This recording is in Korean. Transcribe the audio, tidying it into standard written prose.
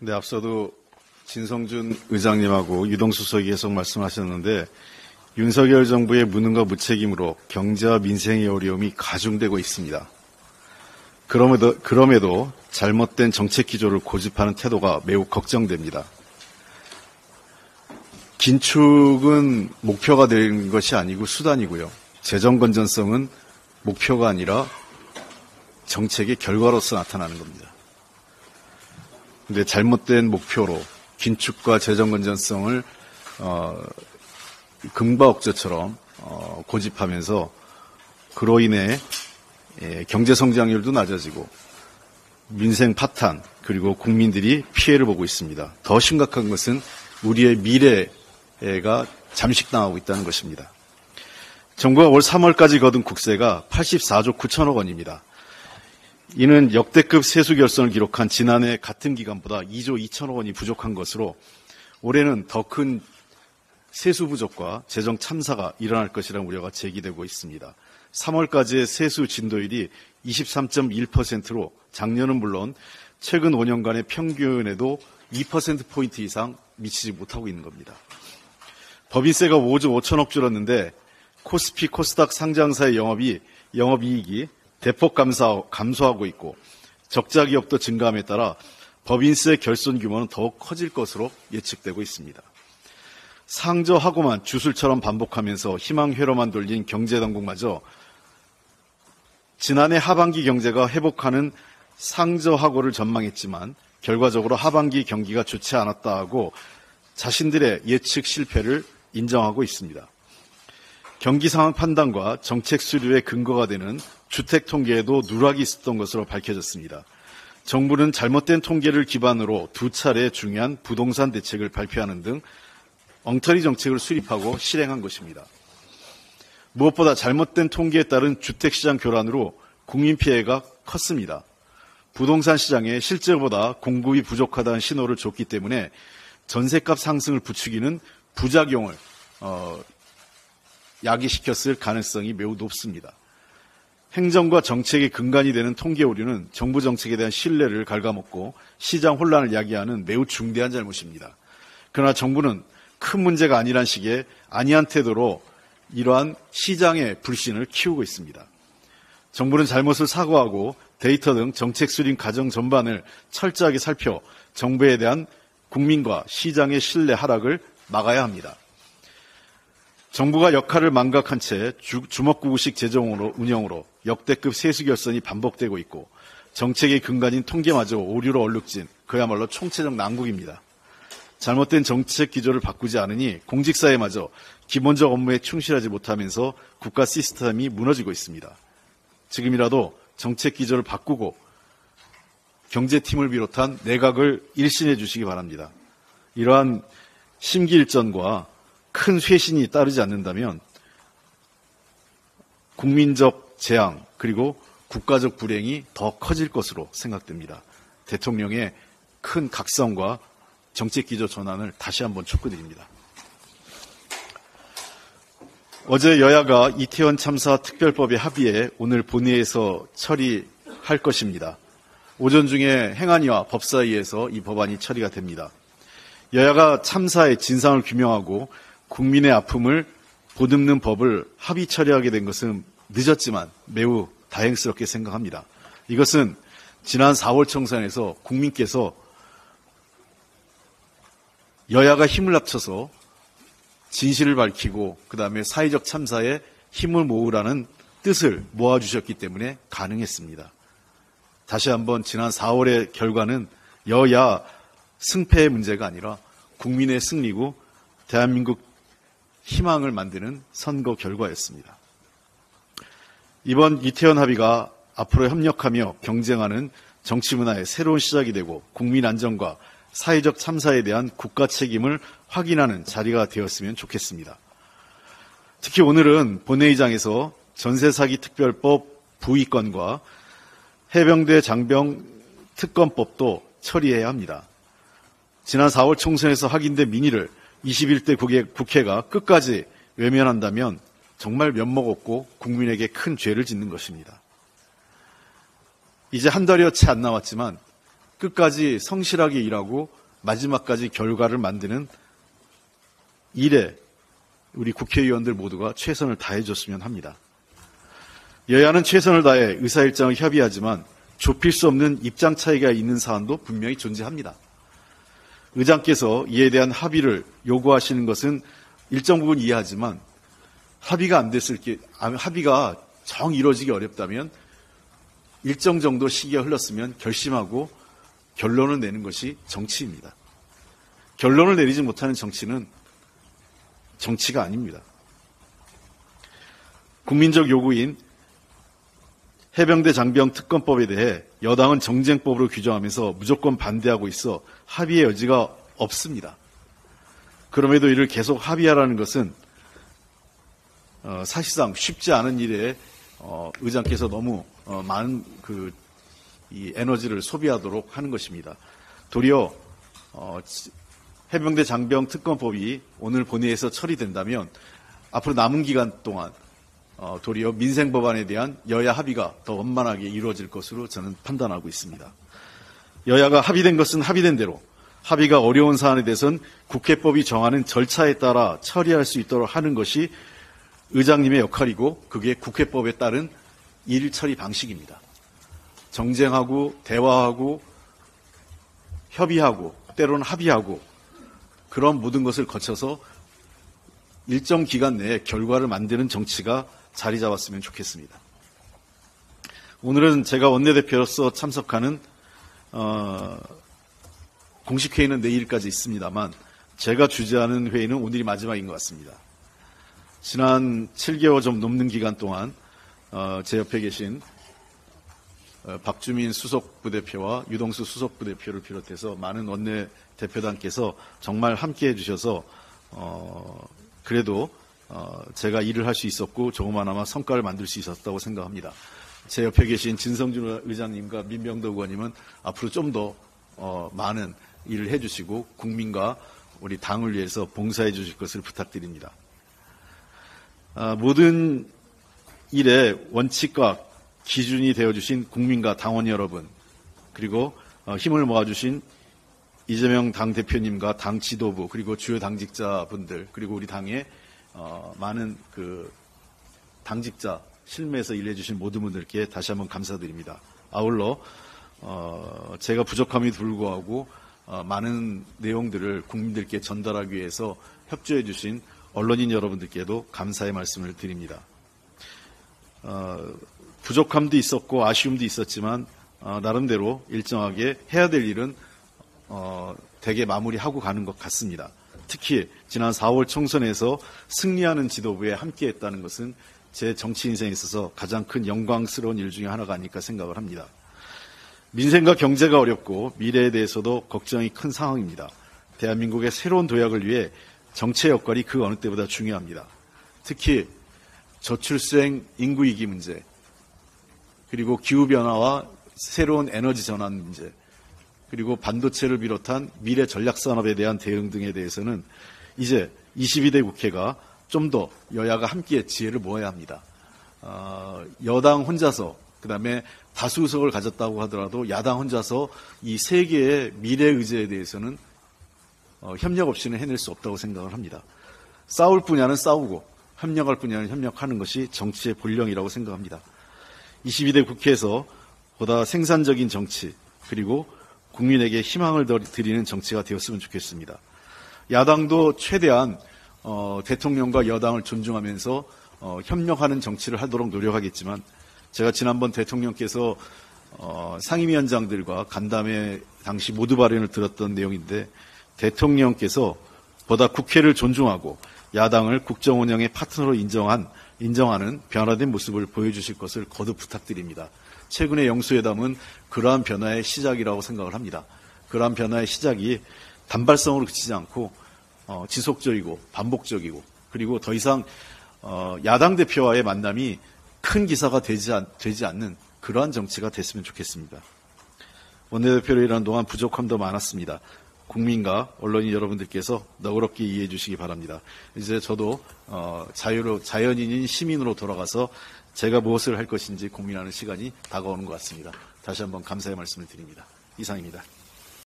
네, 앞서도 진성준 의장님하고 유동수 수석이 계속 말씀하셨는데 윤석열 정부의 무능과 무책임으로 경제와 민생의 어려움이 가중되고 있습니다. 그럼에도 잘못된 정책 기조를 고집하는 태도가 매우 걱정됩니다. 긴축은 목표가 된 것이 아니고 수단이고요. 재정 건전성은 목표가 아니라 정책의 결과로서 나타나는 겁니다. 근데 잘못된 목표로 긴축과 재정 건전성을 금과옥저처럼 고집하면서 그로 인해 경제 성장률도 낮아지고 민생 파탄 그리고 국민들이 피해를 보고 있습니다. 더 심각한 것은 우리의 미래가 잠식당하고 있다는 것입니다. 정부가 올 3월까지 거둔 국세가 84조 9천억 원입니다. 이는 역대급 세수 결손을 기록한 지난해 같은 기간보다 2조 2천억 원이 부족한 것으로 올해는 더 큰 세수 부족과 재정 참사가 일어날 것이라는 우려가 제기되고 있습니다. 3월까지의 세수 진도율이 23.1%로 작년은 물론 최근 5년간의 평균에도 2%포인트 이상 미치지 못하고 있는 겁니다. 법인세가 5조 5천억 줄었는데 코스피, 코스닥 상장사의 영업이익이 대폭 감소하고 있고 적자 기업도 증가함에 따라 법인세 결손 규모는 더욱 커질 것으로 예측되고 있습니다. 상저하고만 주술처럼 반복하면서 희망회로만 돌린 경제당국마저 지난해 하반기 경제가 회복하는 상저하고를 전망했지만 결과적으로 하반기 경기가 좋지 않았다 하고 자신들의 예측 실패를 인정하고 있습니다. 경기 상황 판단과 정책 수립의 근거가 되는 주택 통계에도 누락이 있었던 것으로 밝혀졌습니다. 정부는 잘못된 통계를 기반으로 두 차례 중요한 부동산 대책을 발표하는 등 엉터리 정책을 수립하고 실행한 것입니다. 무엇보다 잘못된 통계에 따른 주택시장 교란으로 국민 피해가 컸습니다. 부동산 시장에 실제보다 공급이 부족하다는 신호를 줬기 때문에 전셋값 상승을 부추기는 부작용을 야기시켰을 가능성이 매우 높습니다. 행정과 정책의 근간이 되는 통계 오류는 정부 정책에 대한 신뢰를 갉아먹고 시장 혼란을 야기하는 매우 중대한 잘못입니다. 그러나 정부는 큰 문제가 아니란 식의 안이한 태도로 이러한 시장의 불신을 키우고 있습니다. 정부는 잘못을 사과하고 데이터 등 정책 수립 과정 전반을 철저하게 살펴 정부에 대한 국민과 시장의 신뢰 하락을 막아야 합니다. 정부가 역할을 망각한 채 주먹구구식 재정 운영으로 역대급 세수 결손이 반복되고 있고 정책의 근간인 통계마저 오류로 얼룩진 그야말로 총체적 난국입니다. 잘못된 정책 기조를 바꾸지 않으니 공직사회마저 기본적 업무에 충실하지 못하면서 국가 시스템이 무너지고 있습니다. 지금이라도 정책 기조를 바꾸고 경제팀을 비롯한 내각을 일신해 주시기 바랍니다. 이러한 심기일전과 큰 쇄신이 따르지 않는다면 국민적 재앙 그리고 국가적 불행이 더 커질 것으로 생각됩니다. 대통령의 큰 각성과 정책 기조 전환을 다시 한번 촉구드립니다. 어제 여야가 이태원 참사 특별법에 합의해 오늘 본회의에서 처리할 것입니다. 오전 중에 행안위와 법사위에서 이 법안이 처리가 됩니다. 여야가 참사의 진상을 규명하고 국민의 아픔을 보듬는 법을 합의 처리하게 된 것은 늦었지만 매우 다행스럽게 생각합니다. 이것은 지난 4월 총선에서 국민께서 여야가 힘을 합쳐서 진실을 밝히고 그다음에 사회적 참사에 힘을 모으라는 뜻을 모아주셨기 때문에 가능했습니다. 다시 한번 지난 4월의 결과는 여야 승패의 문제가 아니라 국민의 승리고 대한민국 희망을 만드는 선거 결과였습니다. 이번 이태원 합의가 앞으로 협력하며 경쟁하는 정치 문화의 새로운 시작이 되고 국민 안전과 사회적 참사에 대한 국가 책임을 확인하는 자리가 되었으면 좋겠습니다. 특히 오늘은 본회의장에서 전세사기 특별법 부의건과 해병대 장병 특검법도 처리해야 합니다. 지난 4월 총선에서 확인된 민의를 21대 국회가 끝까지 외면한다면 정말 면목 없고 국민에게 큰 죄를 짓는 것입니다. 이제 한 달여 채 안 남았지만 끝까지 성실하게 일하고 마지막까지 결과를 만드는 일에 우리 국회의원들 모두가 최선을 다해줬으면 합니다. 여야는 최선을 다해 의사일정을 협의하지만 좁힐 수 없는 입장 차이가 있는 사안도 분명히 존재합니다. 의장께서 이에 대한 합의를 요구하시는 것은 일정 부분 이해하지만 합의가 정 이루어지기 어렵다면 일정 정도 시기가 흘렀으면 결심하고 결론을 내는 것이 정치입니다. 결론을 내리지 못하는 정치는 정치가 아닙니다. 국민적 요구인 해병대 장병 특검법에 대해 여당은 정쟁법으로 규정하면서 무조건 반대하고 있어 합의의 여지가 없습니다. 그럼에도 이를 계속 합의하라는 것은 사실상 쉽지 않은 일에 의장께서 너무 많은 이 에너지를 소비하도록 하는 것입니다. 도리어 해병대 장병 특검법이 오늘 본회의에서 처리된다면 앞으로 남은 기간 동안 도리어 민생 법안에 대한 여야 합의가 더 원만하게 이루어질 것으로 저는 판단하고 있습니다. 여야가 합의된 것은 합의된 대로, 합의가 어려운 사안에 대해서는 국회법이 정하는 절차에 따라 처리할 수 있도록 하는 것이 의장님의 역할이고 그게 국회법에 따른 일 처리 방식입니다. 정쟁하고 대화하고 협의하고 때로는 합의하고 그런 모든 것을 거쳐서 일정 기간 내에 결과를 만드는 정치가 자리 잡았으면 좋겠습니다. 오늘은 제가 원내대표로서 참석하는 공식 회의는 내일까지 있습니다만 제가 주재하는 회의는 오늘이 마지막인 것 같습니다. 지난 7개월 좀 넘는 기간 동안 제 옆에 계신 박주민 수석부대표와 유동수 수석부대표를 비롯해서 많은 원내대표단께서 정말 함께해 주셔서 그래도 제가 일을 할 수 있었고 조그마나마 성과를 만들 수 있었다고 생각합니다. 제 옆에 계신 진성준 의장님과 민병도 의원님은 앞으로 좀 더 많은 일을 해주시고 국민과 우리 당을 위해서 봉사해 주실 것을 부탁드립니다. 모든 일의 원칙과 기준이 되어주신 국민과 당원 여러분, 그리고 힘을 모아주신 이재명 당대표님과 당 지도부, 그리고 주요 당직자분들, 그리고 우리 당의 많은 당직자, 실무에서 일해주신 모든 분들께 다시 한번 감사드립니다. 아울러 제가 부족함이 불구하고 많은 내용들을 국민들께 전달하기 위해서 협조해 주신 언론인 여러분들께도 감사의 말씀을 드립니다. 부족함도 있었고 아쉬움도 있었지만 나름대로 일정하게 해야 될 일은 대개 마무리하고 가는 것 같습니다. 특히 지난 4월 총선에서 승리하는 지도부에 함께했다는 것은 제 정치 인생에 있어서 가장 큰 영광스러운 일 중에 하나가 아닐까 생각을 합니다. 민생과 경제가 어렵고 미래에 대해서도 걱정이 큰 상황입니다. 대한민국의 새로운 도약을 위해 정치의 역할이 그 어느 때보다 중요합니다. 특히 저출생 인구위기 문제, 그리고 기후변화와 새로운 에너지 전환 문제, 그리고 반도체를 비롯한 미래 전략산업에 대한 대응 등에 대해서는 이제 22대 국회가 좀 더 여야가 함께 지혜를 모아야 합니다. 여당 혼자서, 그다음에 다수 의석을 가졌다고 하더라도 야당 혼자서 이 세 개의 미래 의제에 대해서는 협력 없이는 해낼 수 없다고 생각을 합니다. 싸울 분야는 싸우고 협력할 분야는 협력하는 것이 정치의 본령이라고 생각합니다. 22대 국회에서 보다 생산적인 정치, 그리고 국민에게 희망을 드리는 정치가 되었으면 좋겠습니다. 야당도 최대한 대통령과 여당을 존중하면서 협력하는 정치를 하도록 노력하겠지만, 제가 지난번 대통령께서 상임위원장들과 간담회 당시 모두 발언을 들었던 내용인데, 대통령께서 보다 국회를 존중하고 야당을 국정 운영의 파트너로 인정하는 변화된 모습을 보여주실 것을 거듭 부탁드립니다. 최근의 영수회담은 그러한 변화의 시작이라고 생각을 합니다. 그러한 변화의 시작이 단발성으로 그치지 않고 지속적이고 반복적이고, 그리고 더 이상 야당 대표와의 만남이 큰 기사가 되지 않는 그러한 정치가 됐으면 좋겠습니다. 원내대표로 일하는 동안 부족함도 많았습니다. 국민과 언론인 여러분들께서 너그럽게 이해해 주시기 바랍니다. 이제 저도 자연인인 시민으로 돌아가서 제가 무엇을 할 것인지 고민하는 시간이 다가오는 것 같습니다. 다시 한번 감사의 말씀을 드립니다. 이상입니다.